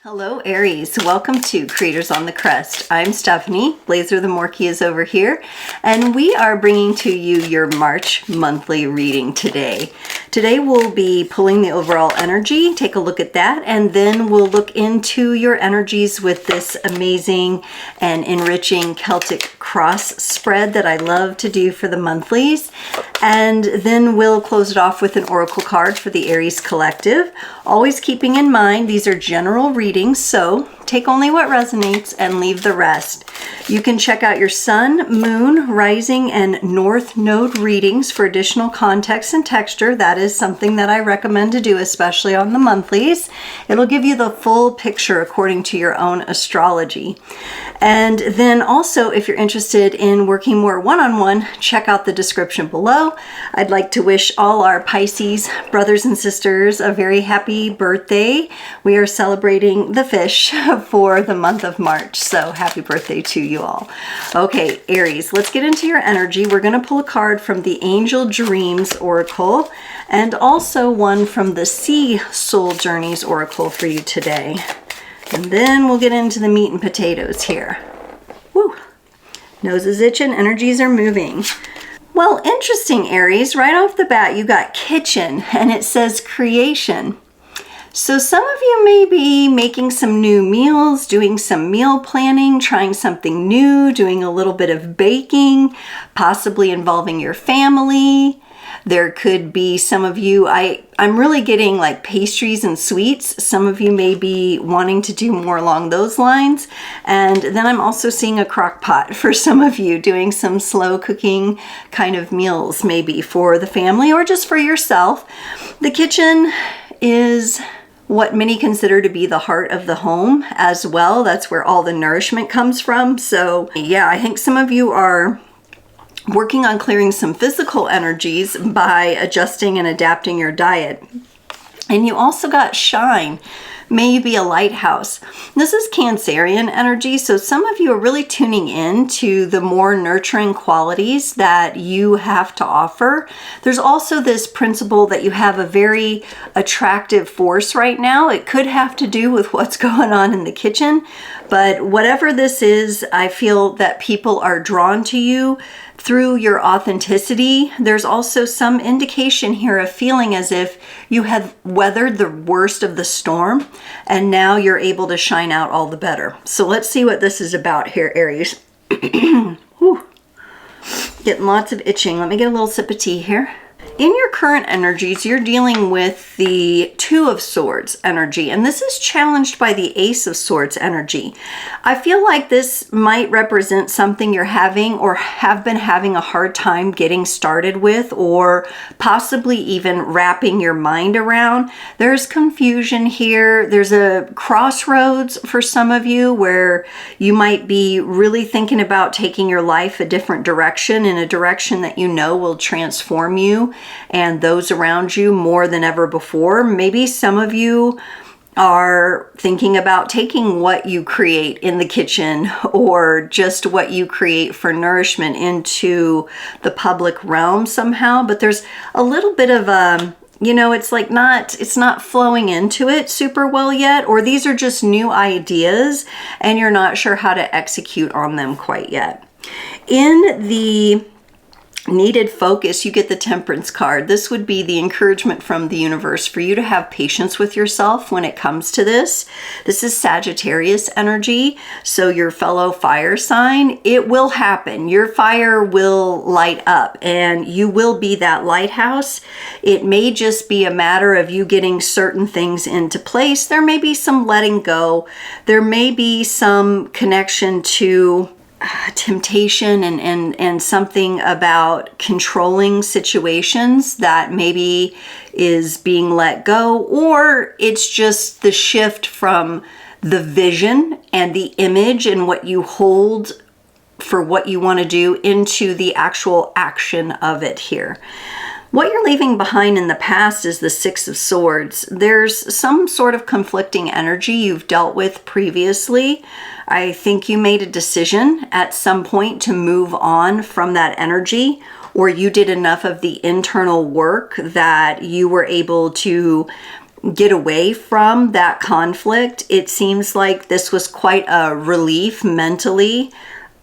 Hello Aries, welcome to Creators on the Crest. I'm Stephanie, Blazer the Morkie is over here, and we are bringing to you your March monthly reading today. Today we'll be pulling the overall energy, take a look at that, and then we'll look into your energies with this amazing and enriching Celtic cross spread that I love to do for the monthlies. And then we'll close it off with an oracle card for the Aries collective. Always keeping in mind these are general readings, so take only what resonates and leave the rest. You can check out your sun, moon, rising, and north node readings for additional context and texture. That is something that I recommend to do, especially on the monthlies. It'll give you the full picture according to your own astrology. And then also, if you're interested in working more one-on-one, check out the description below. I'd like to wish all our Pisces brothers and sisters a very happy birthday. We are celebrating the fish for the month of March, so happy birthday to you all. Okay, Aries, let's get into your energy. We're going to pull a card from the Angel Dreams Oracle and also one from the Sea Soul Journeys Oracle for you today. And then we'll get into the meat and potatoes here. Woo! Nose is itching, energies are moving. Well, interesting, Aries. Right off the bat, you got kitchen, and it says creation. So some of you may be making some new meals, doing some meal planning, trying something new, doing a little bit of baking, possibly involving your family. There could be some of you, I'm really getting like pastries and sweets. Some of you may be wanting to do more along those lines. And then I'm also seeing a crock pot for some of you, doing some slow cooking kind of meals, maybe for the family or just for yourself. The kitchen is what many consider to be the heart of the home as well. That's where all the nourishment comes from. So yeah, I think some of you are working on clearing some physical energies by adjusting and adapting your diet. And you also got shine. May you be a lighthouse. This is Cancerian energy, so some of you are really tuning in to the more nurturing qualities that you have to offer. There's also this principle that you have a very attractive force right now. It could have to do with what's going on in the kitchen, but whatever this is, I feel that people are drawn to you through your authenticity. There's also some indication here of feeling as if you have weathered the worst of the storm and now you're able to shine out all the better. So let's see what this is about here, Aries. Whew. Getting lots of itching. Let me get a little sip of tea here. In your current energies, you're dealing with the Two of Swords energy, and this is challenged by the Ace of Swords energy. I feel like this might represent something you're having or have been having a hard time getting started with, or possibly even wrapping your mind around. There's confusion here. There's a crossroads for some of you where you might be really thinking about taking your life a different direction, in a direction that you know will transform you and those around you more than ever before. Maybe some of you are thinking about taking what you create in the kitchen or just what you create for nourishment into the public realm somehow, but there's a little bit of a, it's like it's not flowing into it super well yet, or these are just new ideas and you're not sure how to execute on them quite yet. In the needed focus, you get the Temperance card. This would be the encouragement from the universe for you to have patience with yourself when it comes to this. This is Sagittarius energy, so your fellow fire sign. It will happen. Your fire will light up and you will be that lighthouse. It may just be a matter of you getting certain things into place. There may be some letting go. There may be some connection to temptation and something about controlling situations that maybe is being let go, or it's just the shift from the vision and the image and what you hold for what you want to do into the actual action of it here. What you're leaving behind in the past is the Six of Swords. There's some sort of conflicting energy you've dealt with previously. I think you made a decision at some point to move on from that energy, or you did enough of the internal work that you were able to get away from that conflict. It seems like this was quite a relief mentally.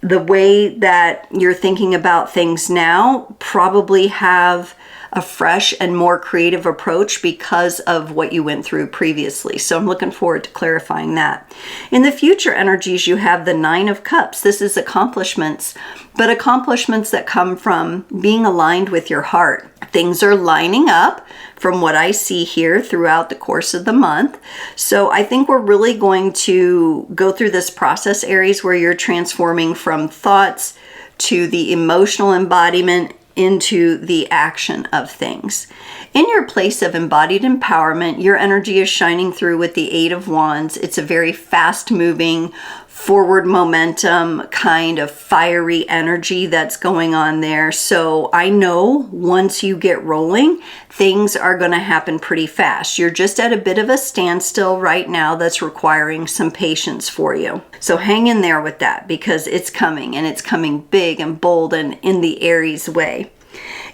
The way that you're thinking about things now probably have a fresh and more creative approach because of what you went through previously. So I'm looking forward to clarifying that. In the future energies, you have the Nine of Cups. This is accomplishments, but accomplishments that come from being aligned with your heart. Things are lining up from what I see here throughout the course of the month. So I think we're really going to go through this process, Aries, where you're transforming from thoughts to the emotional embodiment into the action of things. In your place of embodied empowerment, your energy is shining through with the Eight of Wands. It's a very fast moving, forward momentum, kind of fiery energy that's going on there. So I know once you get rolling, things are going to happen pretty fast. You're just at a bit of a standstill right now that's requiring some patience for you. So hang in there with that because it's coming, and it's coming big and bold and in the Aries way.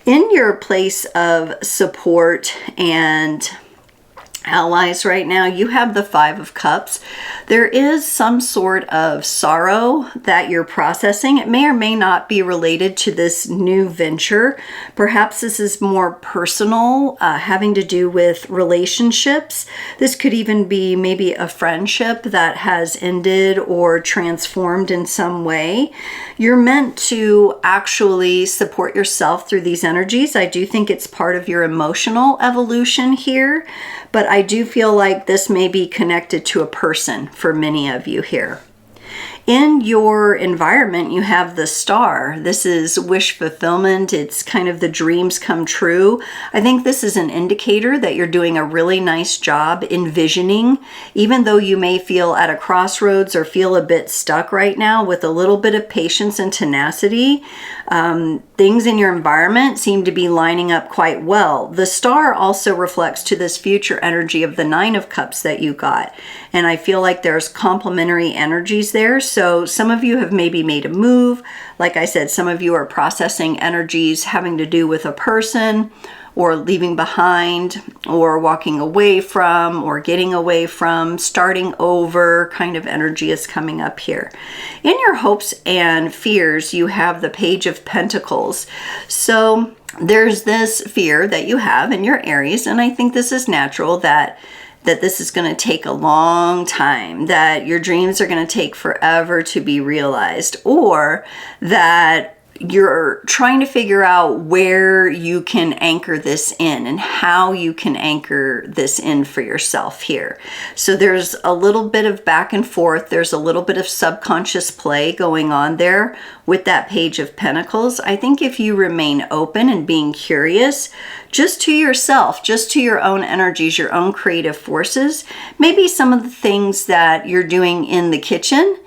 In your place of support and allies right now, you have the Five of Cups. There is some sort of sorrow that you're processing. It may or may not be related to this new venture. Perhaps this is more personal, having to do with relationships. This could even be maybe a friendship that has ended or transformed in some way. You're meant to actually support yourself through these energies. I do think it's part of your emotional evolution here, but I do feel like this may be connected to a person for many of you here. In your environment, you have the Star. This is wish fulfillment. It's kind of the dreams come true. I think this is an indicator that you're doing a really nice job envisioning, even though you may feel at a crossroads or feel a bit stuck right now. With a little bit of patience and tenacity, things in your environment seem to be lining up quite well. The Star also reflects to this future energy of the Nine of Cups that you got. And I feel like there's complementary energies there. So some of you have maybe made a move. Like I said, some of you are processing energies having to do with a person, or leaving behind, or walking away from, or getting away from, starting over kind of energy is coming up here. In your hopes and fears, you have the Page of Pentacles. So there's this fear that you have in your Aries, and I think this is natural, that this is going to take a long time, that your dreams are going to take forever to be realized, or that you're trying to figure out where you can anchor this in and how you can anchor this in for yourself here. So there's a little bit of back and forth. There's a little bit of subconscious play going on there with that Page of Pentacles. I think if you remain open and being curious, just to yourself, just to your own energies, your own creative forces, maybe some of the things that you're doing in the kitchen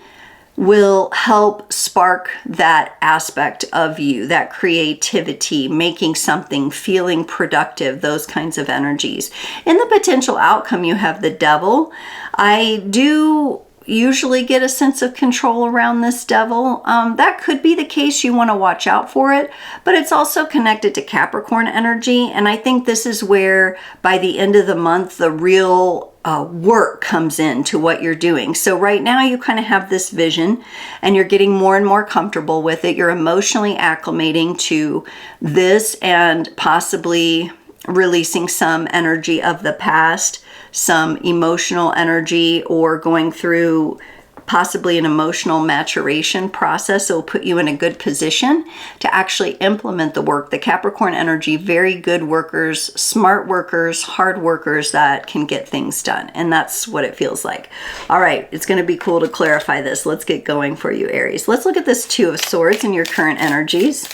will help spark that aspect of you, that creativity, making something, feeling productive, those kinds of energies. In the potential outcome, you have the Devil. I do usually get a sense of control around this Devil. That could be the case. You want to watch out for it, but it's also connected to Capricorn energy. And I think this is where by the end of the month, the real work comes into what you're doing. So right now you kind of have this vision and you're getting more and more comfortable with it. You're emotionally acclimating to this and possibly releasing some energy of the past, some emotional energy, or going through possibly an emotional maturation process. It will put you in a good position to actually implement the work. The Capricorn energy, very good workers, smart workers, hard workers that can get things done. And that's what it feels like. All right, it's going to be cool to clarify this. Let's get going for you, Aries. Let's look at this Two of Swords and your current energies.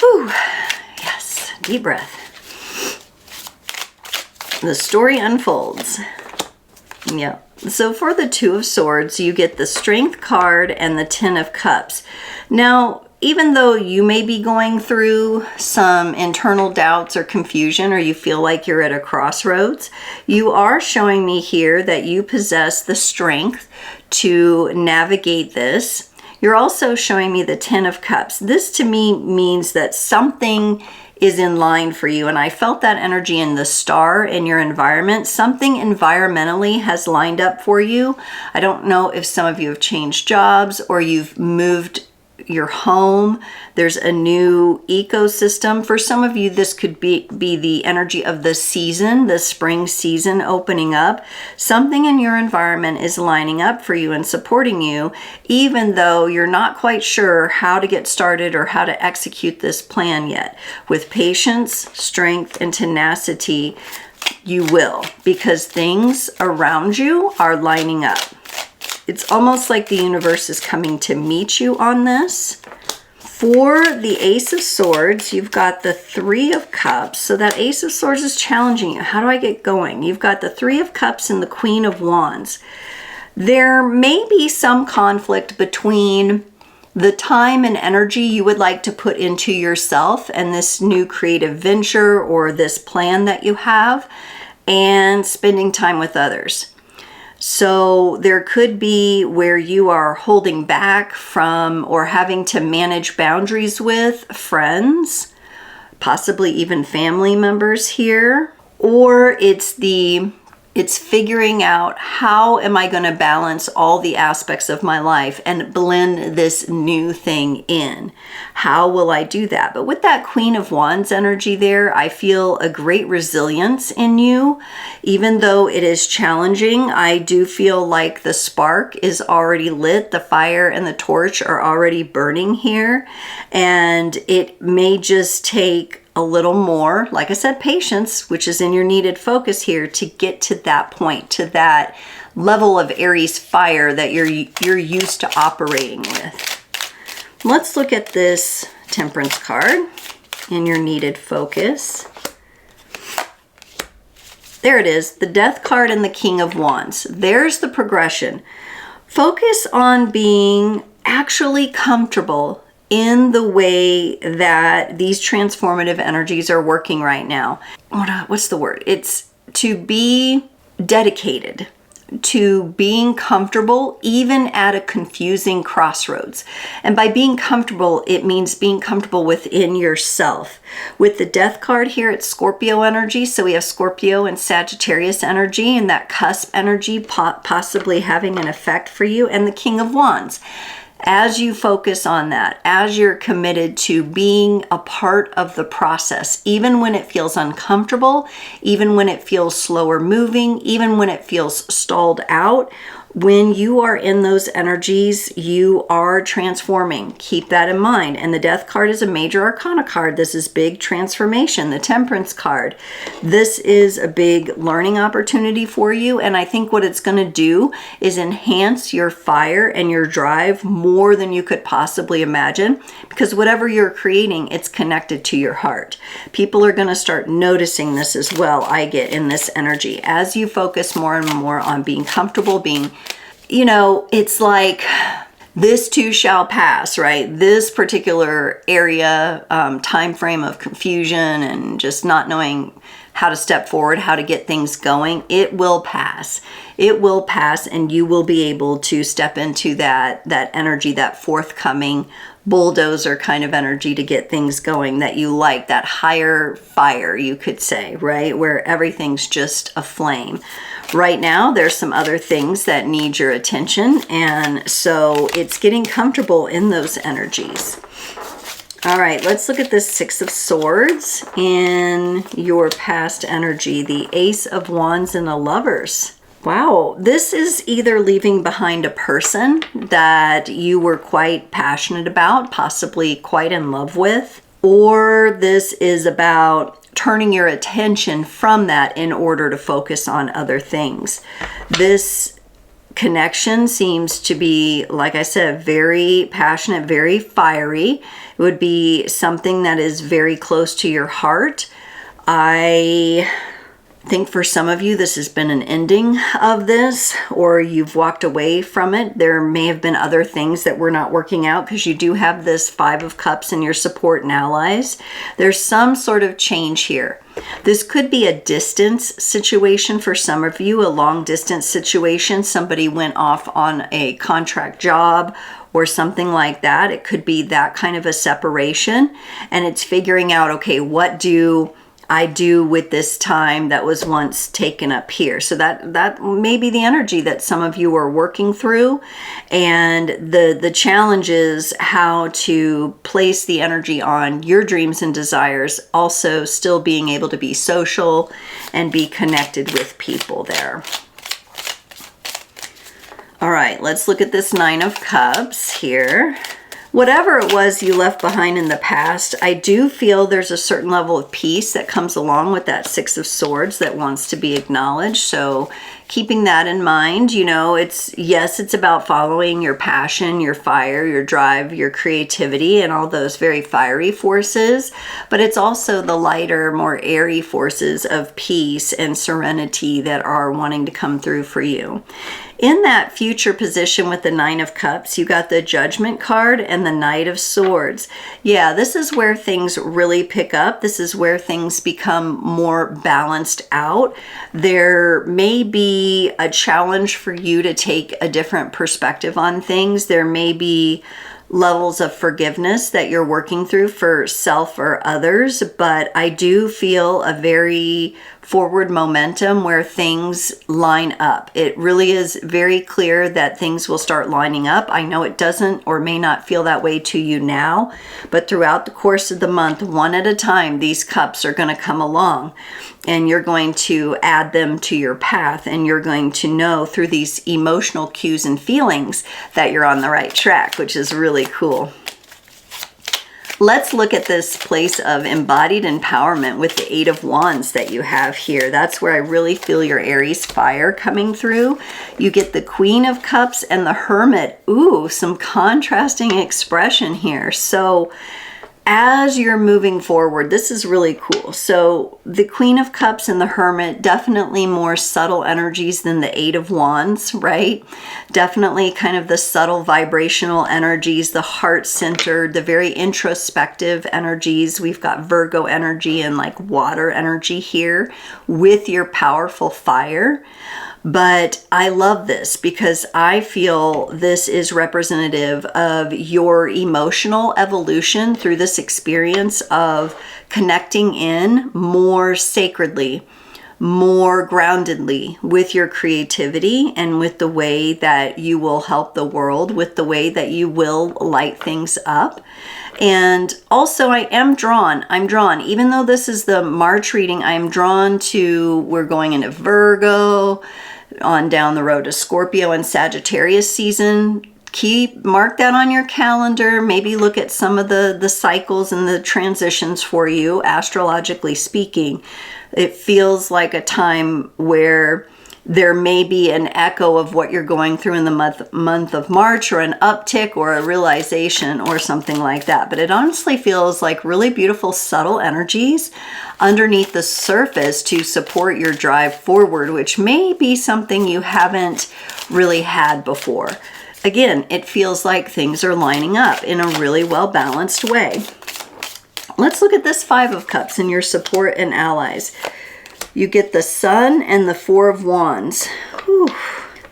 Whew. Yes, deep breath. The story unfolds. Yep. So for the Two of Swords, you get the Strength card and the Ten of Cups. Now, even though you may be going through some internal doubts or confusion, or you feel like you're at a crossroads, you are showing me here that you possess the strength to navigate this. You're also showing me the Ten of Cups. This to me means that something is in line for you. And I felt that energy in the star in your environment. Something environmentally has lined up for you. I don't know if some of you have changed jobs or you've moved your home. There's a new ecosystem. For some of you, this could be the energy of the season, the spring season opening up. Something in your environment is lining up for you and supporting you, even though you're not quite sure how to get started or how to execute this plan yet. With patience, strength, and tenacity, you will, because things around you are lining up. It's almost like the universe is coming to meet you on this. For the Ace of Swords, you've got the Three of Cups. So that Ace of Swords is challenging you. How do I get going? You've got the Three of Cups and the Queen of Wands. There may be some conflict between the time and energy you would like to put into yourself and this new creative venture or this plan that you have, and spending time with others. So there could be where you are holding back from or having to manage boundaries with friends, possibly even family members here, or it's figuring out how am I going to balance all the aspects of my life and blend this new thing in. How will I do that? But with that Queen of Wands energy there, I feel a great resilience in you. Even though it is challenging, I do feel like the spark is already lit. The fire and the torch are already burning here. And it may just take a little more, like I said, patience, which is in your needed focus here, to get to that point, to that level of Aries fire that you're used to operating with. Let's look at this Temperance card in your needed focus. There it is, the Death card and the King of Wands. There's the progression. Focus on being actually comfortable in the way that these transformative energies are working right now. What's the word? It's to be dedicated to being comfortable even at a confusing crossroads. And by being comfortable, it means being comfortable within yourself. With the Death card here, it's Scorpio energy. So we have Scorpio and Sagittarius energy, and that cusp energy possibly having an effect for you, and the King of Wands. As you focus on that, as you're committed to being a part of the process, even when it feels uncomfortable, even when it feels slower moving, even when it feels stalled out, when you are in those energies, you are transforming. Keep that in mind. And the Death card is a major arcana card. This is big transformation. The Temperance card. This is a big learning opportunity for you. And I think what it's going to do is enhance your fire and your drive more than you could possibly imagine. Because whatever you're creating, it's connected to your heart. People are going to start noticing this as well, I get in this energy. As you focus more and more on being comfortable, being, you know, it's like this too shall pass, right? This particular area, time frame of confusion and just not knowing how to step forward, how to get things going, it will pass. It will pass, and you will be able to step into that energy, that forthcoming bulldozer kind of energy to get things going that you like, that higher fire, you could say, right? Where everything's just aflame. Right now, there's some other things that need your attention, and so it's getting comfortable in those energies. All right, let's look at this Six of Swords in your past energy, the Ace of Wands and the Lovers. Wow, this is either leaving behind a person that you were quite passionate about, possibly quite in love with, or this is about turning your attention from that in order to focus on other things. This connection seems to be, like I said, very passionate, very fiery. It would be something that is very close to your heart. I think for some of you, this has been an ending of this, or you've walked away from it. There may have been other things that were not working out because you do have this Five of Cups and your support and allies. There's some sort of change here. This could be a distance situation for some of you, a long distance situation. Somebody went off on a contract job or something like that. It could be that kind of a separation, and it's figuring out, okay, what do I do with this time that was once taken up here? So that may be the energy that some of you are working through, and the challenge is how to place the energy on your dreams and desires, also still being able to be social and be connected with people there. All right, let's look at this Nine of Cups here. Whatever it was you left behind in the past, I do feel there's a certain level of peace that comes along with that Six of Swords that wants to be acknowledged. So keeping that in mind, you know, it's about following your passion, your fire, your drive, your creativity, and all those very fiery forces. But it's also the lighter, more airy forces of peace and serenity that are wanting to come through for you. In that future position with the Nine of Cups, you got the Judgment card and the Knight of Swords. Yeah, this is where things really pick up. This is where things become more balanced out. There may be a challenge for you to take a different perspective on things. There may be levels of forgiveness that you're working through for self or others, but I do feel a very forward momentum where things line up. It really is very clear that things will start lining up. I know it doesn't or may not feel that way to you now, but throughout the course of the month, one at a time, these cups are going to come along, and you're going to add them to your path, and you're going to know through these emotional cues and feelings that you're on the right track, which is really cool. Let's look at this place of embodied empowerment with the Eight of Wands that you have here. That's where I really feel your Aries fire coming through. You get the Queen of Cups and the Hermit. Ooh, some contrasting expression here. So as you're moving forward, this is really cool. So the Queen of Cups and the Hermit, definitely more subtle energies than the Eight of Wands, right? Definitely kind of the subtle vibrational energies, the heart-centered, the very introspective energies. We've got Virgo energy and like water energy here with your powerful fire. But I love this because I feel this is representative of your emotional evolution through this experience of connecting in more sacredly, more groundedly with your creativity and with the way that you will help the world, with the way that you will light things up. And also I'm drawn, even though this is the March reading, I'm drawn to, we're going into Virgo, on down the road to Scorpio and Sagittarius season. Mark that on your calendar. Maybe look at some of the cycles and the transitions for you, astrologically speaking. It feels like a time where there may be an echo of what you're going through in the month of March, or an uptick or a realization or something like that. But it honestly feels like really beautiful, subtle energies underneath the surface to support your drive forward, which may be something you haven't really had before. Again, it feels like things are lining up in a really well-balanced way. Let's look at this Five of Cups and your support and allies. You get the Sun and the Four of Wands. Whew.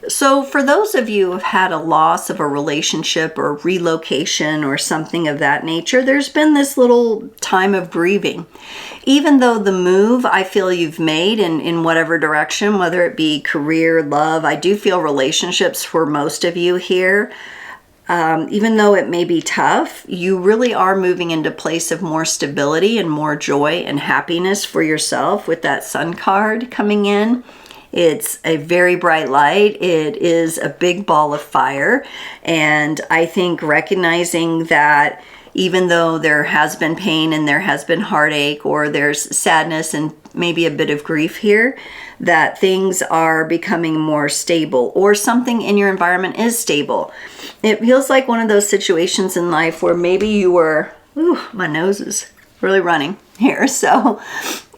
So for those of you who have had a loss of a relationship or relocation or something of that nature, there's been this little time of grieving. Even though the move I feel you've made in whatever direction, whether it be career, love, I do feel relationships for most of you here. Even though it may be tough, you really are moving into a place of more stability and more joy and happiness for yourself with that Sun card coming in. It's a very bright light. It is a big ball of fire. And I think recognizing that even though there has been pain and there has been heartache, or there's sadness and maybe a bit of grief here, that things are becoming more stable, or something in your environment is stable. It feels like one of those situations in life where maybe you were, my nose is really running here, so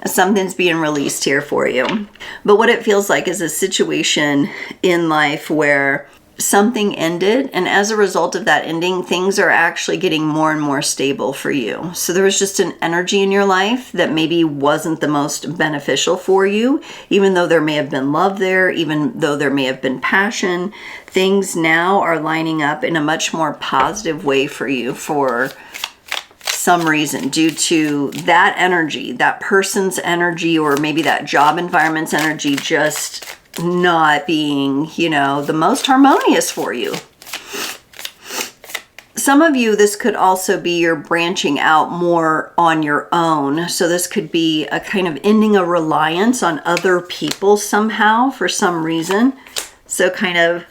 something's being released here for you. But what it feels like is a situation in life where something ended, and as a result of that ending, things are actually getting more and more stable for you. So there was just an energy in your life that maybe wasn't the most beneficial for you, even though there may have been love there, even though there may have been passion. Things now are lining up in a much more positive way for you for some reason, due to that energy, that person's energy, or maybe that job environment's energy just not being, the most harmonious for you. Some of you, this could also be you're branching out more on your own. So this could be a kind of ending a reliance on other people somehow for some reason. So kind of,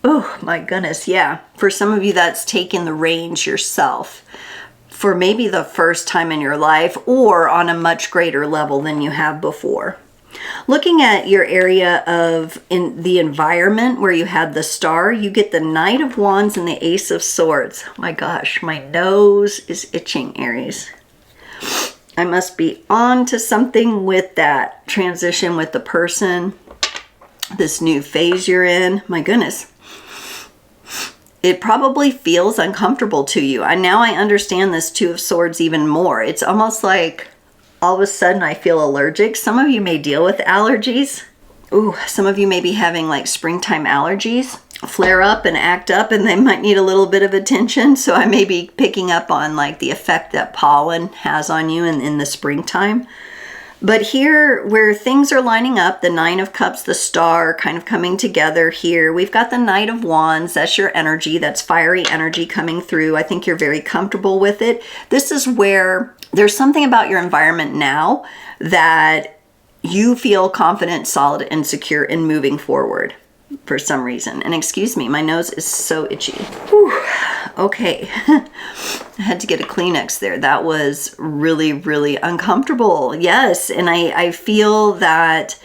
oh my goodness, yeah. For some of you, that's taking the reins yourself for maybe the first time in your life, or on a much greater level than you have before. Looking at your area of in the environment where you had the star, you get the Knight of Wands and the Ace of Swords. Oh my gosh, my nose is itching, Aries. I must be on to something with that transition with the person, this new phase you're in. My goodness. It probably feels uncomfortable to you. Now I understand this Two of Swords even more. It's almost like all of a sudden I feel allergic. Some of you may deal with allergies. Ooh, some of you may be having like springtime allergies flare up and act up, and they might need a little bit of attention. So I may be picking up on like the effect that pollen has on you in the springtime. But here, where things are lining up, the Nine of Cups, the star kind of coming together here. We've got the Knight of Wands. That's your energy. That's fiery energy coming through. I think you're very comfortable with it. This is where there's something about your environment now that you feel confident, solid, and secure in moving forward for some reason. And excuse me, my nose is so itchy. Whew. Okay. I had to get a Kleenex there. That was really, really uncomfortable. Yes. And I feel that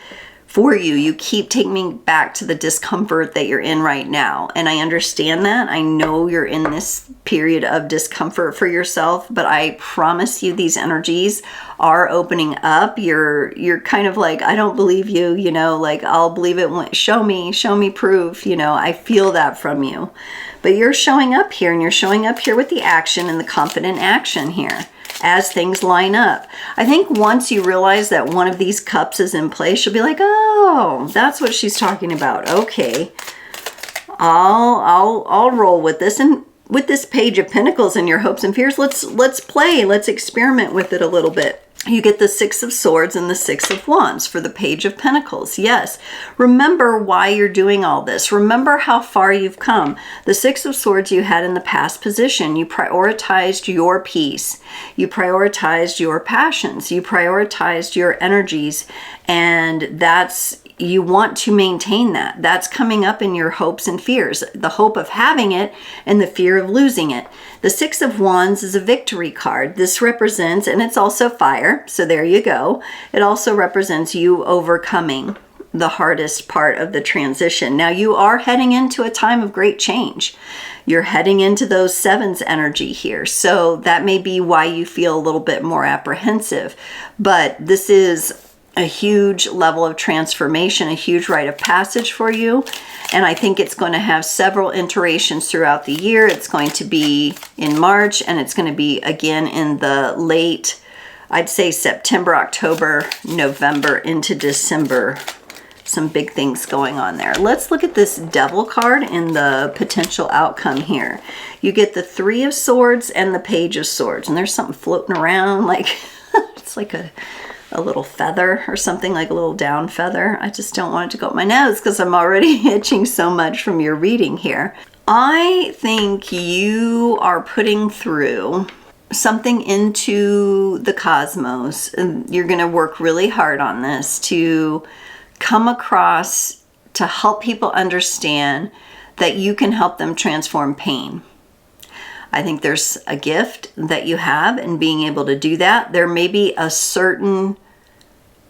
for you, you keep taking me back to the discomfort that you're in right now. And I understand that. I know you're in this period of discomfort for yourself, but I promise you these energies are opening up. You're kind of like, I don't believe you, like I'll believe it when show me proof, I feel that from you. But you're showing up here, and you're showing up here with the action and the confident action here as things line up. I think once you realize that one of these cups is in place, you'll be like, oh, that's what she's talking about. Okay, I'll roll with this. And with this Page of Pentacles and your hopes and fears, let's play, let's experiment with it a little bit. You get the Six of Swords and the Six of Wands for the Page of Pentacles. Yes. Remember why you're doing all this. Remember how far you've come. The Six of Swords you had in the past position. You prioritized your peace. You prioritized your passions. You prioritized your energies. And you want to maintain that. That's coming up in your hopes and fears. The hope of having it and the fear of losing it. The Six of Wands is a victory card. This represents, and it's also fire, so there you go. It also represents you overcoming the hardest part of the transition. Now you are heading into a time of great change. You're heading into those sevens energy here. So that may be why you feel a little bit more apprehensive. But this is a huge level of transformation, a huge rite of passage for you. And I think it's going to have several iterations throughout the year. It's going to be in March, and it's going to be again in the late, I'd say September, October, November into December. Some big things going on there. Let's look at this Devil card and the potential outcome here. You get the Three of Swords and the Page of Swords, and there's something floating around like it's like a little feather or something, like a little down feather. I just don't want it to go up my nose because I'm already itching so much from your reading here. I think you are putting through something into the cosmos, and you're going to work really hard on this to come across, to help people understand that you can help them transform pain. I think there's a gift that you have in being able to do that. There may be a certain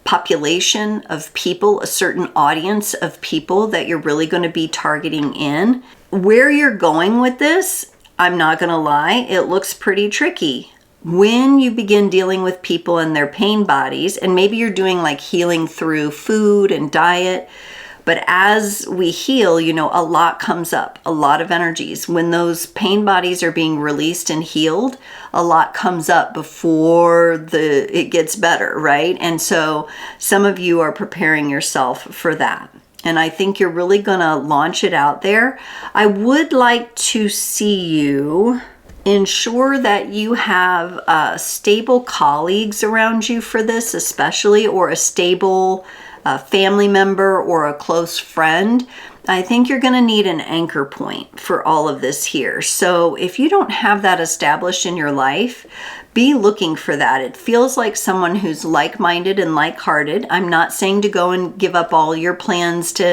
population of people, a certain audience of people that you're really going to be targeting in. Where you're going with this, I'm not going to lie, it looks pretty tricky. When you begin dealing with people and their pain bodies, and maybe you're doing like healing through food and diet, But as we heal, you know, a lot comes up, a lot of energies. When those pain bodies are being released and healed, a lot comes up before it gets better, right? And so some of you are preparing yourself for that. And I think you're really going to launch it out there. I would like to see you ensure that you have stable colleagues around you for this, especially, or a stable family member or a close friend. I think you're going to need an anchor point for all of this here. So if you don't have that established in your life, be looking for that. It feels like someone who's like-minded and like-hearted. I'm not saying to go and give up all your plans to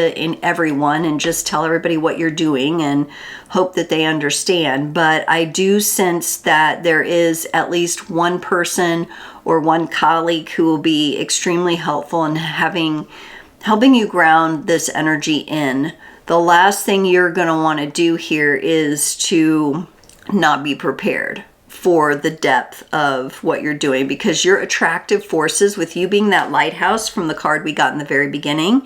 everyone and just tell everybody what you're doing and hope that they understand. But I do sense that there is at least one person or one colleague who will be extremely helpful in helping you ground this energy in. The last thing you're going to want to do here is to not be prepared for the depth of what you're doing, because your attractive forces, with you being that lighthouse from the card we got in the very beginning,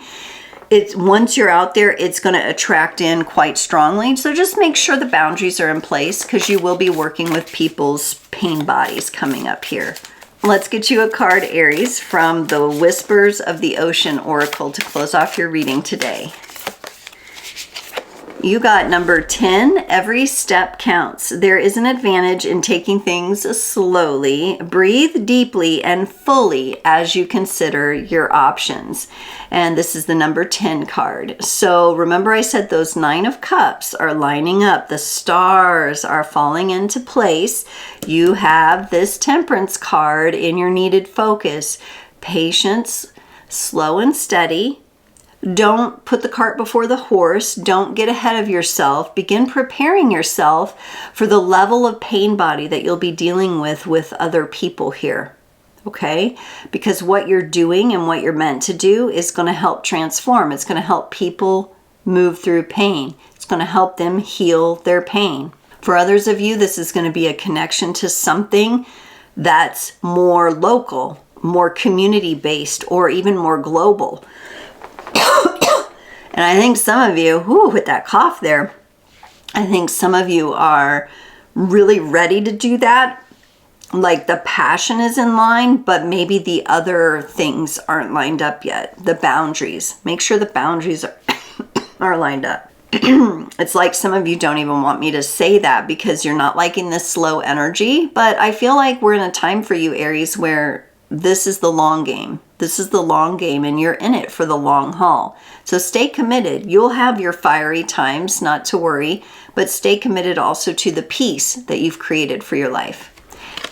once you're out there, it's going to attract in quite strongly. So just make sure the boundaries are in place, because you will be working with people's pain bodies coming up here. Let's get you a card, Aries, from the Whispers of the Ocean Oracle to close off your reading today. You got number 10, every step counts. There is an advantage in taking things slowly. Breathe deeply and fully as you consider your options. And this is the number 10 card. So remember I said those 9 of Cups are lining up. The stars are falling into place. You have this Temperance card in your needed focus. Patience, slow and steady. Don't put the cart before the horse. Don't get ahead of yourself. Begin preparing yourself for the level of pain body that you'll be dealing with other people here. Okay? Because what you're doing and what you're meant to do is going to help transform. It's going to help people move through pain. It's going to help them heal their pain. For others of you, this is going to be a connection to something that's more local, more community-based, or even more global. And I think some of you, with that cough there, I think some of you are really ready to do that. Like the passion is in line, but maybe the other things aren't lined up yet. The boundaries. Make sure the boundaries are lined up. It's like some of you don't even want me to say that because you're not liking this slow energy. But I feel like we're in a time for you, Aries, where this is the long game. This is the long game, and you're in it for the long haul. So stay committed. You'll have your fiery times, not to worry, but stay committed also to the peace that you've created for your life.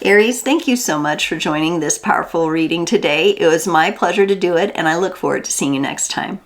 Aries, thank you so much for joining this powerful reading today. It was my pleasure to do it, and I look forward to seeing you next time.